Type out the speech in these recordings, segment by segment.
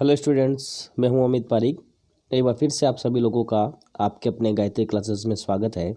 Hello students, मैं हूं अमित पारिक। एक बार फिर से आप सभी लोगों का आपके अपने गायत्री क्लासेस में स्वागत है।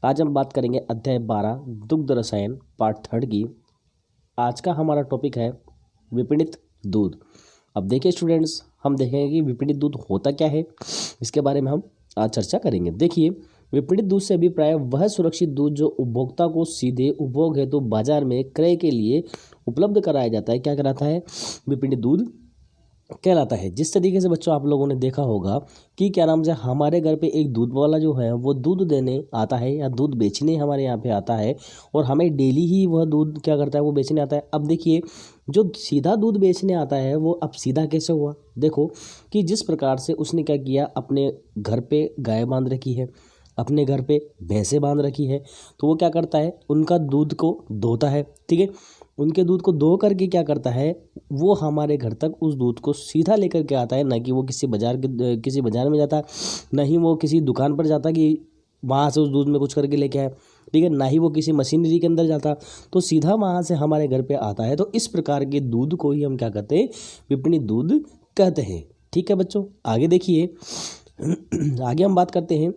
आज हम बात करेंगे अध्याय 12 दुग्ध रसायन पार्ट 3 की। आज का हमारा टॉपिक है विपणित दूध। अब देखिए स्टूडेंट्स, हम देखेंगे कि विपणित दूध होता क्या है, इसके बारे में हम आज चर्चा करेंगे। देखिए, विपणित दूध से अभिप्राय वह सुरक्षित दूध जो उपभोक्ता को सीधे उपभोग हेतु बाजार में क्रय के लिए उपलब्ध कराया जाता है। क्या कराता है? विपणित दूध कहलाता है। जिस तरीके से बच्चों आप लोगों ने देखा होगा कि क्या नाम से हमारे घर पे एक दूध वाला जो है वो दूध देने आता है या दूध बेचने हमारे यहाँ पे आता है, और हमें डेली ही वह दूध क्या करता है, वो बेचने आता है। अब देखिए, जो सीधा दूध बेचने आता है वो अब सीधा कैसे हुआ? देखो कि जिस प्रकार से उसने क्या किया, अपने घर पे गाय बांध रखी है, अपने घर पे भैंसे बांध रखी है, तो वो क्या करता है, उनका दूध को दोहता है। ठीक है, उनके दूध को दो करके क्या करता है, वो हमारे घर तक उस दूध को सीधा लेकर के आता है। ना कि वो किसी बाजार में जाता, ना ही वो किसी दुकान पर जाता कि वहाँ से उस दूध में कुछ करके लेके आए। ठीक है, ना ही वो किसी मशीनरी के अंदर जाता, तो सीधा वहाँ से हमारे घर पे आता है। तो इस प्रकार के दूध को ही हम क्या कहते हैं, विपणित दूध कहते हैं। ठीक है बच्चों, आगे देखिए आगे हम बात करते हैं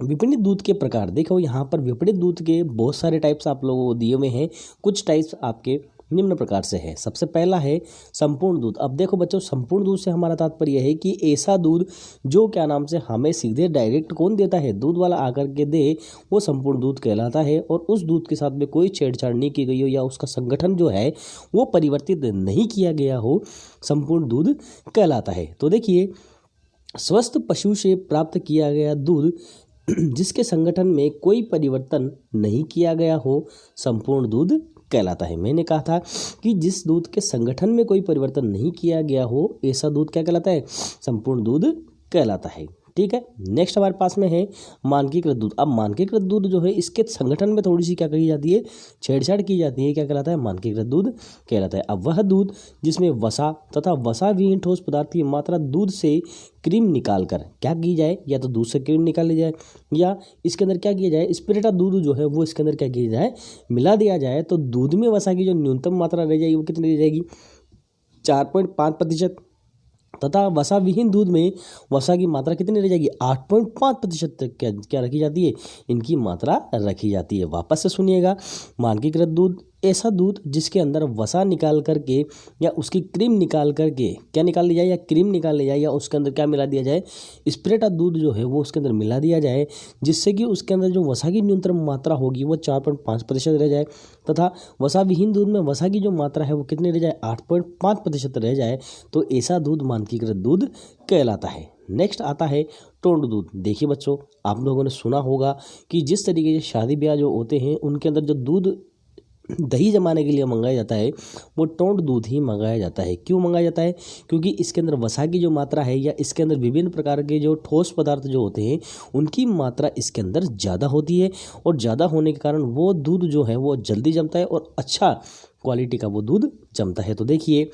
विपणित दूध के प्रकार। देखो यहाँ पर विपणित दूध के बहुत सारे टाइप्स आप लोगों को दिए हुए हैं। कुछ टाइप्स आपके निम्न प्रकार से है। सबसे पहला है संपूर्ण दूध। अब देखो बच्चों, संपूर्ण दूध से हमारा तात्पर्य है कि ऐसा दूध जो क्या नाम से हमें सीधे डायरेक्ट कौन देता है, दूध वाला आकर के दे, वो संपूर्ण दूध कहलाता है। और उस दूध के साथ में कोई छेड़छाड़ नहीं की गई हो या उसका संगठन जो है वो परिवर्तित नहीं किया गया हो, संपूर्ण दूध कहलाता है। तो देखिए, स्वस्थ पशु से प्राप्त किया गया दूध जिसके संगठन में कोई परिवर्तन नहीं किया गया हो, संपूर्ण दूध कहलाता है। मैंने कहा था कि जिस दूध के संगठन में कोई परिवर्तन नहीं किया गया हो, ऐसा दूध क्या कहलाता है, संपूर्ण दूध कहलाता है। ठीक है, नेक्स्ट हमारे पास में है मानकीकृत दूध। अब मानकीकृत दूध जो है, इसके संगठन में थोड़ी सी क्या कही जाती है, छेड़छाड़ की जाती है। क्या कहलाता है? मानकीकृत दूध कहलाता है। अब वह दूध जिसमें वसा तथा वसा विहीन ठोस पदार्थ की मात्रा दूध से क्रीम निकाल कर क्या की जाए, या तो दूध से क्रीम निकाली जाए, या इसके अंदर क्या किया जाए, स्पिरिट ऑफ दूध जो है वो इसके अंदर क्या किया जाए, मिला दिया जाए। तो दूध में वसा की जो न्यूनतम मात्रा रह जाएगी वो कितनी रह जाएगी, 4.5%। तथा वसा विहीन दूध में वसा की मात्रा कितनी रह जाएगी, 8.5% तक क्या रखी जाती है, इनकी मात्रा रखी जाती है। वापस से सुनिएगा, मानकीकृत दूध ऐसा दूध जिसके अंदर वसा निकाल करके या उसकी क्रीम निकाल करके क्या निकाल ली जाए, या क्रीम निकाल ली जाए, या उसके अंदर क्या मिला दिया जाए, स्प्रेट ऑफ दूध जो है वो उसके अंदर मिला दिया जाए, जिससे कि उसके अंदर जो वसा की न्यूनतम मात्रा होगी वो 4.5% रह जाए। तथा वसा विहीन दूध में वसा की जो मात्रा है वो कितनी रह जाए, 8.5% रह जाए। तो ऐसा दूध मानकीकृत दूध कहलाता है। नेक्स्ट आता है टोंड दूध। देखिए बच्चों, आप लोगों ने सुना होगा कि जिस तरीके से शादी ब्याह जो होते हैं उनके अंदर जो दूध दही जमाने के लिए मंगाया जाता है, वो टोंड दूध ही मंगाया जाता है। क्यों मंगाया जाता है? क्योंकि इसके अंदर वसा की जो मात्रा है, या इसके अंदर विभिन्न प्रकार के जो ठोस पदार्थ जो होते हैं उनकी मात्रा इसके अंदर ज़्यादा होती है, और ज़्यादा होने के कारण वो दूध जो है वो जल्दी जमता है और अच्छा क्वालिटी का वो दूध जमता है। तो देखिए,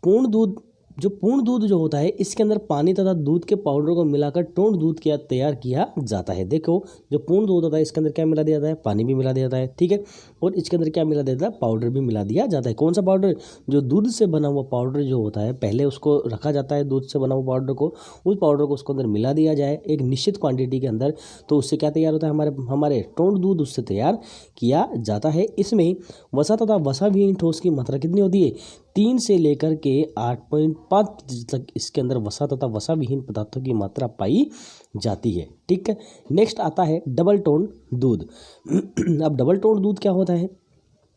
पूर्ण दूध जो होता है, इसके अंदर पानी तथा दूध के पाउडर को मिलाकर टोंड दूध तैयार किया जाता है। देखो, जो पूर्ण दूध होता है इसके अंदर क्या मिला दिया जाता है, पानी भी मिला दिया जाता है। ठीक है, और इसके अंदर क्या मिला दिया जाता है, पाउडर भी मिला दिया जाता है। कौन सा पाउडर? जो दूध से बना हुआ पाउडर जो होता है, पहले उसको रखा जाता है दूध से बना हुआ पाउडर को, उस पाउडर को उसके अंदर मिला दिया जाए एक निश्चित क्वांटिटी के अंदर, तो उससे क्या तैयार होता है, हमारे टोंड दूध उससे तैयार किया जाता है। इसमें वसा तथा वसा विहीन ठोस की मात्रा कितनी होती है, 3 से लेकर के 8.5% तक इसके अंदर वसा तथा वसा विहीन पदार्थों की मात्रा पाई जाती है। ठीक है, नेक्स्ट आता है डबल टोन दूध। अब डबल टोन दूध क्या होता है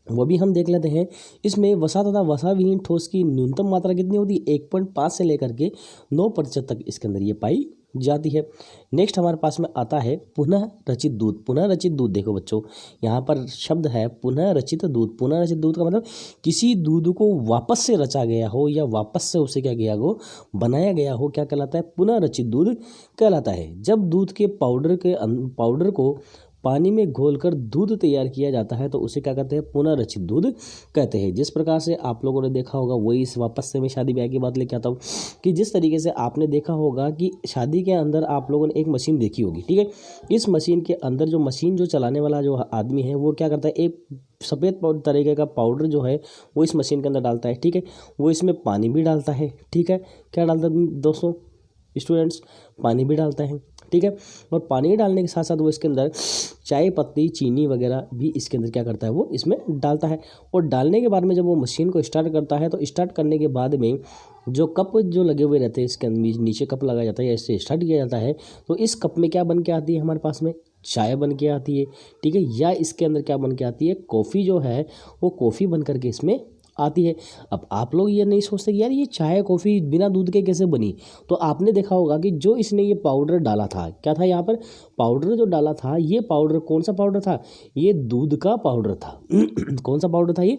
वो भी हम देख लेते हैं। इसमें वसा तथा वसा विहीन ठोस की न्यूनतम मात्रा कितनी होती है, 1.5 से लेकर के 9% तक इसके अंदर ये पाई जाती है। नेक्स्ट हमारे पास में आता है पुनः रचित दूध। पुनः रचित दूध, देखो बच्चों, यहाँ पर शब्द है पुनः रचित दूध। पुनः रचित दूध का मतलब किसी दूध को वापस से रचा गया हो, या वापस से उसे क्या किया हो, बनाया गया हो, क्या कहलाता है, पुनः रचित दूध कहलाता है। जब दूध के पाउडर को पानी में घोलकर दूध तैयार किया जाता है तो उसे क्या कहते हैं, पुनर्रचित दूध कहते हैं। जिस प्रकार से आप लोगों ने देखा होगा, वही इस वापस से मैं शादी ब्याह की बात लेके आता हूँ कि जिस तरीके से आपने देखा होगा कि शादी के अंदर आप लोगों ने एक मशीन देखी होगी, ठीक है। इस मशीन के अंदर जो मशीन जो चलाने वाला जो आदमी है वो क्या करता है, एक सफ़ेद तरीके का पाउडर जो है वो इस मशीन के अंदर डालता है, ठीक है। वो इसमें पानी भी डालता है, ठीक है। क्या डालता है दोस्तों, स्टूडेंट्स, पानी भी डालता है, ठीक है। और पानी डालने के साथ साथ वो इसके अंदर चाय पत्ती, चीनी वगैरह भी इसके अंदर क्या करता है, वो इसमें डालता है। और डालने के बाद में जब वो मशीन को स्टार्ट करता है तो स्टार्ट करने के बाद में जो कप जो लगे हुए रहते हैं इसके अंदर, नीचे कप लगाया जाता है, ऐसे स्टार्ट किया जाता है तो इस कप में क्या बन के आती है हमारे पास में, चाय बन के आती है, ठीक है। या इसके अंदर क्या बन के आती है, कॉफ़ी जो है वो कॉफ़ी बन करके इसमें आती है। अब आप लोग ये नहीं सोचते कि यार ये चाय कॉफ़ी बिना दूध के कैसे बनी, तो आपने देखा होगा कि जो इसने ये पाउडर डाला था, क्या था यहाँ पर, पाउडर जो डाला था, ये पाउडर कौन सा पाउडर था, ये दूध का पाउडर था। कौन सा पाउडर था, ये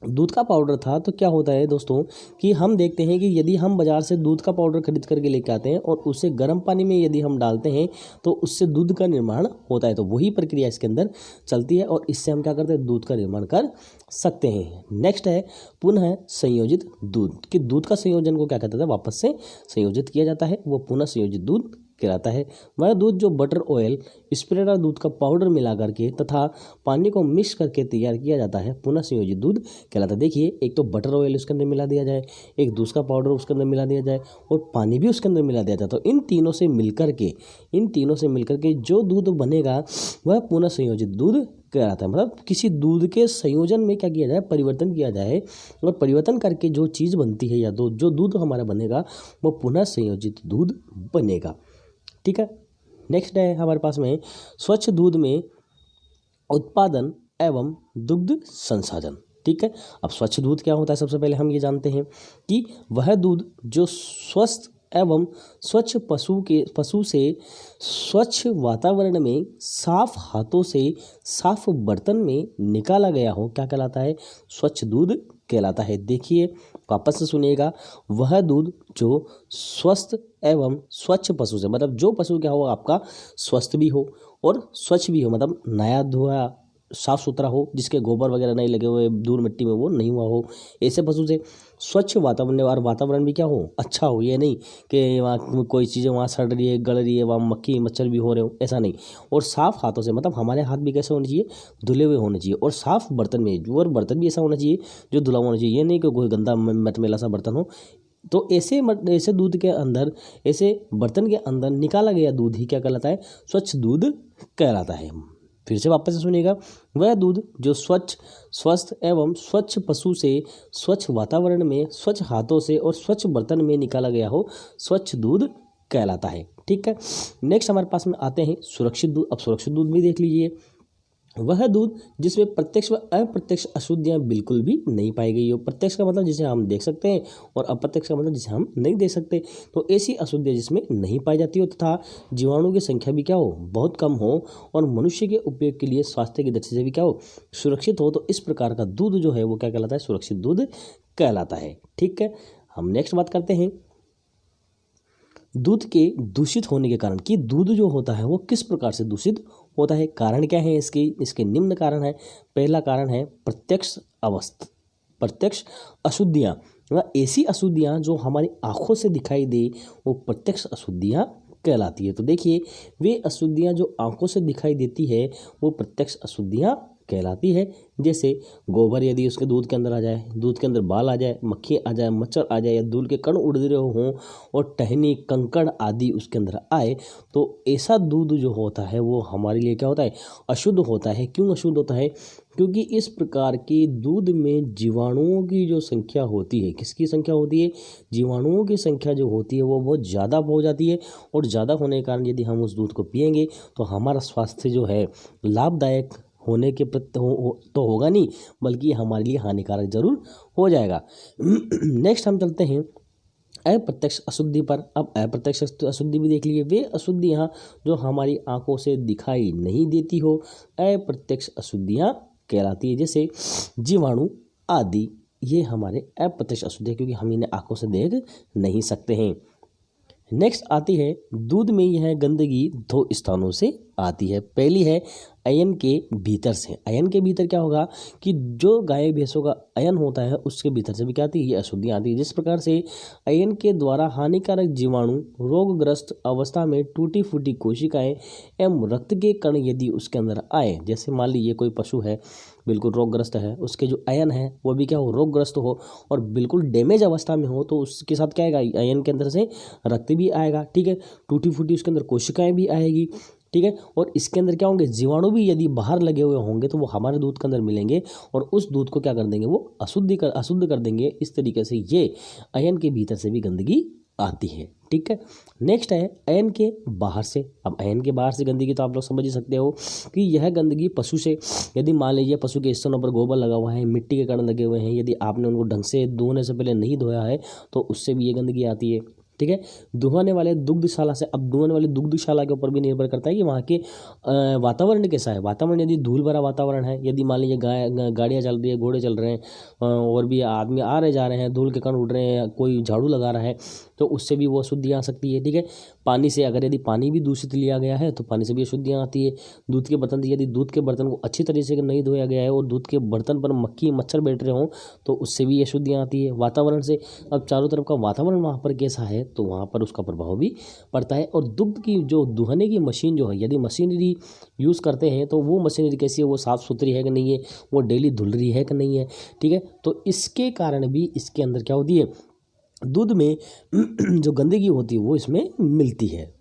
दूध का पाउडर था। तो क्या होता है दोस्तों कि हम देखते हैं कि यदि हम बाज़ार से दूध का पाउडर खरीद करके लेके आते हैं और उसे गर्म पानी में यदि हम डालते हैं तो उससे दूध का निर्माण होता है। तो वही प्रक्रिया इसके अंदर चलती है और इससे हम क्या करते हैं, दूध का निर्माण कर सकते हैं। नेक्स्ट है पुनः संयोजित दूध, कि दूध का संयोजन को क्या कहता है, वापस से संयोजित किया जाता है, वो पुनः संयोजित दूध कहलाता है। वह दूध जो बटर ऑयल, स्प्रेडर दूध का पाउडर मिला करके तथा पानी को मिक्स करके तैयार किया जाता है, पुनः संयोजित दूध कहलाता है। देखिए, एक तो बटर ऑयल उसके अंदर मिला दिया जाए, एक दूध का पाउडर उसके अंदर मिला दिया जाए और पानी भी उसके अंदर मिला दिया जाए, तो इन तीनों से मिलकर के जो दूध बनेगा वह पुनः संयोजित दूध कहलाता है। मतलब किसी दूध के संयोजन में क्या किया जाए, परिवर्तन किया जाए और परिवर्तन करके जो चीज़ बनती है या जो दूध हमारा बनेगा वो पुनः संयोजित दूध बनेगा, ठीक है। नेक्स्ट है हमारे पास में स्वच्छ दूध में उत्पादन एवं दुग्ध संसाधन, ठीक है। अब स्वच्छ दूध क्या होता है, सबसे पहले हम ये जानते हैं कि वह दूध जो स्वस्थ एवं स्वच्छ पशु से स्वच्छ वातावरण में साफ हाथों से साफ बर्तन में निकाला गया हो, क्या कहलाता है, स्वच्छ दूध कहलाता है। देखिए वापस से सुनिएगा, वह दूध जो स्वस्थ एवं स्वच्छ पशु से, मतलब जो पशु क्या हो आपका स्वस्थ भी हो और स्वच्छ भी हो, मतलब नया धोया साफ सुथरा हो, जिसके गोबर वगैरह नहीं लगे हुए, धूल मिट्टी में वो नहीं हुआ हो, ऐसे पशु से स्वच्छ वातावरण, और वातावरण भी क्या हो, अच्छा हो। ये नहीं कि वहाँ कोई चीज़ें वहाँ सड़ रही है, गल रही है, वहाँ मक्खी मच्छर भी हो रहे हो, ऐसा नहीं। और साफ हाथों से, मतलब हमारे हाथ भी कैसे होने चाहिए, धुले हुए होने चाहिए और साफ बर्तन में, और बर्तन भी ऐसा होना चाहिए जो धुला होना चाहिए। ये नहीं कि कोई गंदा मटमेला सा बर्तन हो। तो ऐसे दूध के अंदर, ऐसे बर्तन के अंदर निकाला गया दूध ही क्या कहलाता है, स्वच्छ दूध कहलाता है। फिर से वापस से सुनिएगा, वह दूध जो स्वच्छ, स्वस्थ एवं स्वच्छ पशु से स्वच्छ वातावरण में स्वच्छ हाथों से और स्वच्छ बर्तन में निकाला गया हो, स्वच्छ दूध कहलाता है, ठीक है। नेक्स्ट हमारे पास में आते हैं सुरक्षित दूध। अब सुरक्षित दूध भी देख लीजिए, वह दूध जिसमें प्रत्यक्ष व अप्रत्यक्ष अशुद्धियाँ बिल्कुल भी नहीं पाई गई हो। प्रत्यक्ष का मतलब जिसे हम देख सकते हैं और अप्रत्यक्ष का मतलब जिसे हम नहीं देख सकते। तो ऐसी अशुद्धियाँ जिसमें नहीं पाई जाती हो तथा जीवाणु की संख्या भी क्या हो, बहुत कम हो और मनुष्य के उपयोग के लिए स्वास्थ्य की दृष्टि से भी क्या हो, सुरक्षित हो। तो इस प्रकार का दूध जो है वो क्या कहलाता है, सुरक्षित दूध कहलाता है, ठीक है। हम नेक्स्ट बात करते हैं दूध के दूषित होने के कारण, कि दूध जो होता है वो किस प्रकार से दूषित होता है। कारण क्या है इसके निम्न कारण है। पहला कारण है प्रत्यक्ष अशुद्धियाँ, ऐसी अशुद्धियाँ जो हमारी आंखों से दिखाई दे वो प्रत्यक्ष अशुद्धियाँ कहलाती है। तो देखिए, वे अशुद्धियाँ जो आंखों से दिखाई देती है वो प्रत्यक्ष अशुद्धियाँ कहलाती है। जैसे गोबर यदि उसके दूध के अंदर आ जाए, दूध के अंदर बाल आ जाए, मक्खी आ जाए, मच्छर आ जाए या दूध के कण उड़ रहे हों और टहनी कंकड़ आदि उसके अंदर आए, तो ऐसा दूध जो होता है वो हमारे लिए क्या होता है, अशुद्ध होता है। क्यों अशुद्ध होता है, क्योंकि इस प्रकार के दूध में जीवाणुओं की जो संख्या होती है, किसकी संख्या होती है, जीवाणुओं की संख्या जो होती है वो बहुत ज़्यादा हो जाती है। और ज़्यादा होने के कारण यदि हम उस दूध को पिएंगे तो हमारा स्वास्थ्य जो है लाभदायक होने के प्रति तो होगा नहीं, बल्कि हमारे लिए हानिकारक जरूर हो जाएगा। नेक्स्ट हम चलते हैं अप्रत्यक्ष अशुद्धि पर। अब अप्रत्यक्ष अशुद्धि भी देख लीजिए, वे अशुद्धियाँ जो हमारी आंखों से दिखाई नहीं देती हो, अप्रत्यक्ष अशुद्धियाँ कहलाती है। जैसे जीवाणु आदि, ये हमारे अप्रत्यक्ष अशुद्धि, क्योंकि हम इन्हें आंखों से देख नहीं सकते हैं। नेक्स्ट आती है दूध में यह गंदगी दो स्थानों से आती है। पहली है अयन के भीतर से। अयन के भीतर क्या होगा कि जो गाय भैंसों का अयन होता है उसके भीतर से भी क्या आती है, ये अशुद्धियाँ आती है। जिस प्रकार से अयन के द्वारा हानिकारक जीवाणु, रोगग्रस्त अवस्था में टूटी फूटी कोशिकाएं एवं रक्त के कण यदि उसके अंदर आए, जैसे मान लीजिए कोई पशु है बिल्कुल रोगग्रस्त है, उसके जो अयन है वो भी क्या हो, रोगग्रस्त हो और बिल्कुल डैमेज अवस्था में हो, तो उसके साथ क्या आएगा, अयन के अंदर से रक्त भी आएगा। ठीक है, टूटी फूटी उसके अंदर कोशिकाएं भी आएगी। ठीक है, और इसके अंदर क्या होंगे, जीवाणु भी यदि बाहर लगे हुए होंगे तो वो हमारे दूध के अंदर मिलेंगे और उस दूध को क्या कर देंगे, वो अशुद्ध कर देंगे। इस तरीके से ये अयन के भीतर से भी गंदगी आती है। ठीक है, नेक्स्ट है अयन के बाहर से। अब अयन के बाहर से गंदगी तो आप लोग समझ ही सकते हो कि यह गंदगी पशु से, यदि मान लीजिए पशु के स्तनों पर गोबर लगा हुआ है, मिट्टी के कण लगे हुए हैं, यदि आपने उनको ढंग से धोने से पहले नहीं धोया है तो उससे भी ये गंदगी आती है। ठीक है, दुहाने वाले दुग्धशाला से। अब दुहाने वाली दुग्धशाला के ऊपर भी निर्भर करता है कि वहाँ के वातावरण कैसा है। वातावरण यदि धूल भरा वातावरण है, यदि मान लीजिए गाड़ियाँ चल रही है, घोड़े चल रहे हैं और भी आदमी आ रहे जा रहे हैं, धूल के कण उड़ रहे हैं, कोई झाड़ू लगा रहा है, तो उससे भी वो अशुद्धियाँ आ सकती है। ठीक है, पानी से, अगर यदि पानी भी दूषित लिया गया है तो पानी से भी अशुद्धियाँ आती है। दूध के बर्तन, यदि दूध के बर्तन को अच्छी तरीके से नहीं धोया गया है और दूध के बर्तन पर मक्खी मच्छर बैठ रहे हों तो उससे भी अशुद्धियाँ आती है। वातावरण से, अब चारों तरफ का वातावरण वहाँ पर कैसा है तो वहाँ पर उसका प्रभाव भी पड़ता है। और दुग्ध की जो दुहने की मशीन जो है, यदि मशीनरी यूज़ करते हैं तो वो मशीनरी कैसी है, वो साफ़ सुथरी है कि नहीं है, वो डेली धुल रही है कि नहीं है। ठीक है, तो इसके कारण भी इसके अंदर क्या होती है, दूध में जो गंदगी होती है वो इसमें मिलती है।